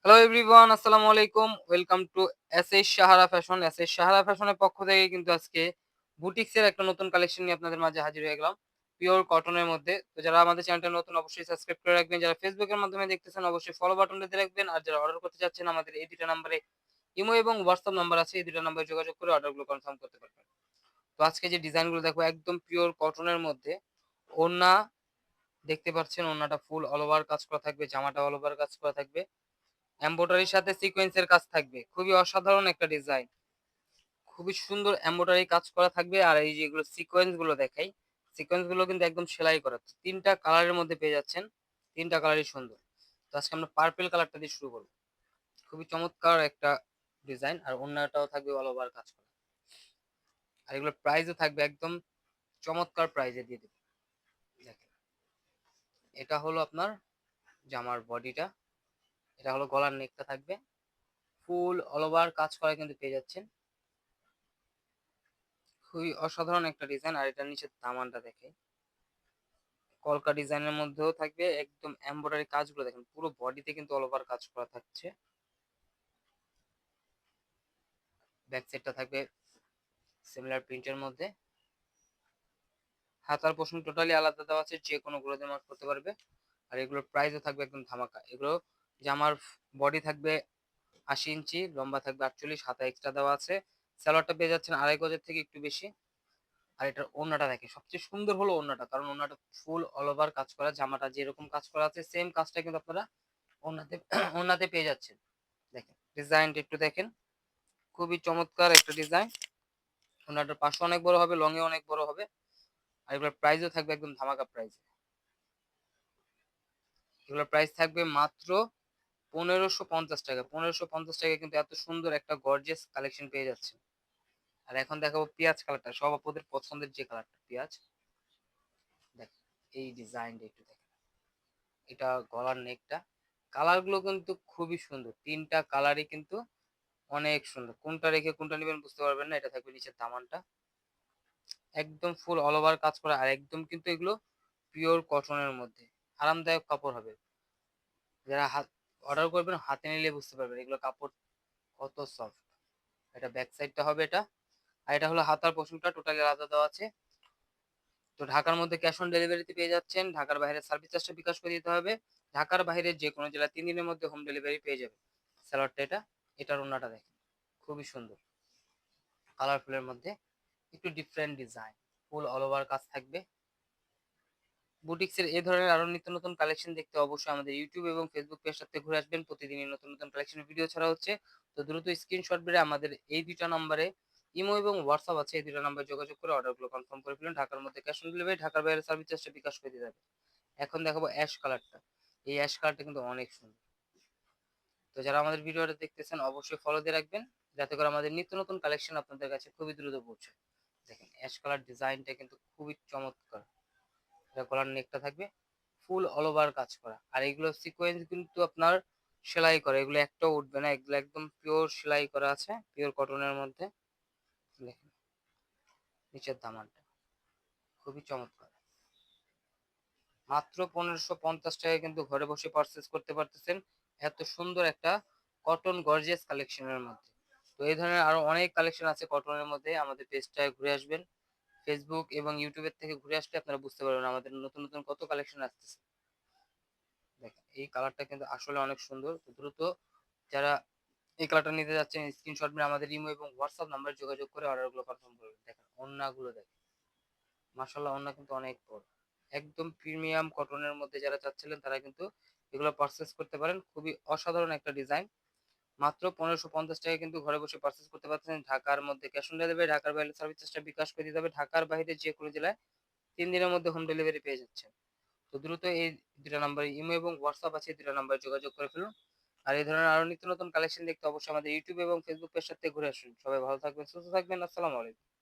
Hello everyone, আসসালামু আলাইকুম। Welcome to SS Sahara fashion. SS Sahara ফ্যাশনের পক্ষ থেকে কিন্তু আজকে বুটিক্সের একটা নতুন কালেকশন নিয়ে আপনাদের মাঝে হাজির হয়ে গেলাম। পিওর কটনের মধ্যে। তো যারা আমাদের চ্যানেলটা নতুন অবশ্যই সাবস্ক্রাইব করে রাখবেন। যারা ফেসবুকের মাধ্যমে দেখতেছেন অবশ্যই ফলো বাটনটা দিয়ে রাখবেন। আর যারা অর্ডার করতে চাচ্ছেন আমাদের এই ২ টা নাম্বারে ইমো এবং হোয়াটসঅ্যাপ নাম্বার আছে। এই ২ টা নাম্বারে যোগাযোগ করে অর্ডারগুলো কনফার্ম করতে পারবেন। তো আজকে যে ডিজাইনগুলো দেখো একদম পিওর কটনের মধ্যে। ওড়না দেখতে পাচ্ছেন, ওড়নাটা ফুল অল ওভার কাজ করা থাকবে, জামাটা অল ওভার কাজ করা থাকবে। এমব্রয়ডারির সাথে সিকোয়েন্সের কাজ থাকবে। খুবই অসাধারণ একটা ডিজাইন। খুবই সুন্দর এমব্রয়ডারি কাজ করা থাকবে। আর এই যেগুলো সিকোয়েন্স গুলো দেখাই, সিকোয়েন্স গুলো কিন্তু একদম সেলাই করা। ৩টা কালারের মধ্যে পেয়ে যাচ্ছেন। ৩টা কালারই সুন্দর। তো আজকে আমরা পার্পল কালারটা দিয়ে শুরু করব। খুবই চমৎকার একটা ডিজাইন। আর ওড়নাটাও থাকবে অল ওভার কাজ করা। আর এগুলোর প্রাইসও থাকবে একদম চমৎকার প্রাইজে দিয়ে দেবে। দেখেন, এটা হলো আপনার জামার বডিটা, এটা হলো গলার নেকটা থাকবে। ফুল অল ওভার কাজ করা কিন্তু পেয়ে যাচ্ছেন। খুবই অসাধারণ একটা ডিজাইন। আর এটার নিচে দামানটা দেখে কলকা ডিজাইনের মধ্যেও থাকবে। একদম এমব্রয়ডারি কাজগুলো দেখেন, পুরো বডিতে কিন্তু অল ওভার কাজ করা থাকছে। ব্যাক সাইডটা থাকবে সিমিলার প্রিন্টের মধ্যে। হাতার পোর্শন টোটালি আলাদা দেওয়া আছে, যে কোনো গুলো দিয়ে মার্ক করতে পারবে। আর এগুলোর প্রাইসও থাকবে একদম ধামাকা। এগুলো জামার বডি থাকবে ৮০ ইঞ্চি, লম্বা থাকবে ৪৮, হাতা এক্সট্রা দেওয়া আছে। সালোয়ারটা পেয়ে যাচ্ছেন ২.৫ গজের থেকে একটু বেশি। আর এটার ওড়নাটা দেখে সবচেয়ে সুন্দর হলো ওড়নাটা, কারণ ওড়নাটা ফুল অল ওভার কাজ করা। জামাটা যেরকম কাজ করা আছে সেম কাজটা কিন্তু আপনারা ওড়নাতে ওড়নাতে পেয়ে যাচ্ছেন। দেখেন ডিজাইনটা একটু দেখেন, খুবই চমৎকার একটা ডিজাইন। ওড়নাটার পাশে অনেক বড় হবে, লং এ অনেক বড় হবে। আর এগুলোর প্রাইসও থাকবে একদম ধামাকা প্রাইস। এগুলোর প্রাইস থাকবে মাত্র ১৫৫০ টাকা। ১৫৫০ টাকা কিন্তু এত সুন্দর একটা গর্জিয়াস কালেকশন পেয়ে যাচ্ছে। আর এখন দেখাবো পেঁয়াজ কালারটা, সব আপনাদের পছন্দের যে কালারটা পেঁয়াজ। দেখ, এই ডিজাইনটা একটু দেখেন, এটা গলার নেকটা। কালারগুলো কিন্তু খুবই সুন্দর, ৩টা কালারই কিন্তু অনেক সুন্দর। কোনটা রেখে কোনটা নেবেন বুঝতে পারবেন না। এটা থাকবে নিচের দামানটা, একদম ফুল অল ওভার কাজ করা। আর একদম কিন্তু এগুলো পিওর কটনের মধ্যে আরামদায়ক কাপড় হবে। যারা হাত অর্ডার করবেন হাতে নিলে বুঝতে পারবেন এগুলো কাপড় কত সফট। এটা ব্যাক সাইডটা হবে এটা। আর এটা হলো হাতার পোর্শনটা, টোটালি আলাদা দেওয়া আছে। তো ঢাকার মধ্যে ক্যাশ অন ডেলিভারিতে পেয়ে যাচ্ছেন। ঢাকার বাইরে সার্ভিস চার্জটা বিকাশ করে দিতে হবে। ঢাকার বাইরে যে কোনো জেলা ৩ দিনের মধ্যে হোম ডেলিভারি পেয়ে যাবে। স্যালোয়ারটা এটা, এটার ওড়নাটা দেখেন খুবই সুন্দর কালারফুলের মধ্যে, একটু ডিফারেন্ট ডিজাইন, ফুল অল ওভার কাজ থাকবে। বুটিক্সের এই ধরনের আরো নিত্য নতুন কালেকশন দেখতে অবশ্যই আমাদের ইউটিউব এবং ফেসবুক পেজটাতে ঘুরে আসবেন। প্রতিদিনই নতুন নতুন কালেকশনের ভিডিও ছাড়া হচ্ছে। তো দ্রুত স্ক্রিনশট বেড়ে আমাদের এই ২টা নম্বরে ইমো এবং হোয়াটসঅ্যাপ আছে, এই ২টা নম্বরে যোগাযোগ করে অর্ডারগুলো কনফার্ম করে ফেলুন। ঢাকার মধ্যে ক্যাশ অন ডেলিভারি, ঢাকার বাইরে সার্ভিস চার্জটা বিকাশ করে দিতে হবে। এখন দেখাবো অ্যাশ কালারটা। এই অ্যাশ কালারটা কিন্তু অনেক সুন্দর। তো যারা আমাদের ভিডিওটা দেখতেছেন অবশ্যই ফলো দিয়ে রাখবেন, যাতে করে আমাদের নিত্য নতুন কালেকশন আপনাদের কাছে খুবই দ্রুত পৌঁছায়। দেখেন অ্যাশ কালার ডিজাইনটা কিন্তু খুবই চমৎকার। এটা গলার নেকটা থাকবে ফুল অল ওভার কাজ করা। আর এগুলো সিকোয়েন্স কিন্তু আপনার সেলাই করা, এগুলো একটাও উঠবে না। এগুলো একদম পিওর সেলাই করা আছে, পিওর কটনের মধ্যে। দেখেন নিচের দামানটা খুবই চমৎকার। মাত্র ১৫৫০ টাকায় কিন্তু ঘরে বসে পারচেস করতে পারতেছেন এত সুন্দর একটা কটন গর্জিয়াস কালেকশনের মধ্যে। তো এই ধরনের আরো অনেক কালেকশন আছে কটনের মধ্যে। আমাদের পেজটায় ঘুরে আসবেন। ফেসবুক এবং ইউটিউবের থেকে ঘুরে আসলে আপনারা বুঝতে পারবেন আমাদের নতুন নতুন কত কালেকশন আসতেছে। দেখেন এই কালারটা কিন্তু আসলে অনেক সুন্দর। তো দ্রুত যারা এই কালারটা নিতে যাচ্ছেন স্ক্রিনশট মেরে আমাদের ইমো এবং হোয়াটসঅ্যাপ নাম্বারে যোগাযোগ করে অর্ডারগুলো কনফার্ম করবেন। দেখেন ওড়নাগুলো দেখেন, মাশাআল্লাহ ওড়না কিন্তু অনেক বড়। একদম প্রিমিয়াম কটনের মধ্যে যারা চাচ্ছিলেন তারা কিন্তু এগুলো পারচেস করতে পারেন। খুবই অসাধারণ একটা ডিজাইন। মাত্র ১৫৫০ টাকায় কিন্তু ঘরে বসে পারচেস করতে পারছেন। ঢাকার মধ্যে ক্যাশ অন ডেলিভারি, ঢাকার বাইরে সার্ভিস চার্জটা বিকাশ করে দিতে হবে। ঢাকার বাইরে যে কোনো জেলায় ৩ দিনের মধ্যে হোম ডেলিভারি পেয়ে যাচ্ছেন। তো দ্রুত এই ২টা নাম্বারে ইমো এবং হোয়াটসঅ্যাপ আছে, ২টা নাম্বারে যোগাযোগ করে ফেলুন। আর এই ধরনের আরো নিত্য নতুন কালেকশন দেখতে অবশ্যই আমাদের ইউটিউব এবং ফেসবুক পেজটাতে ঘুরে আসুন। সবাই ভালো থাকবেন, সুস্থ থাকবেন। আসসালামু আলাইকুম।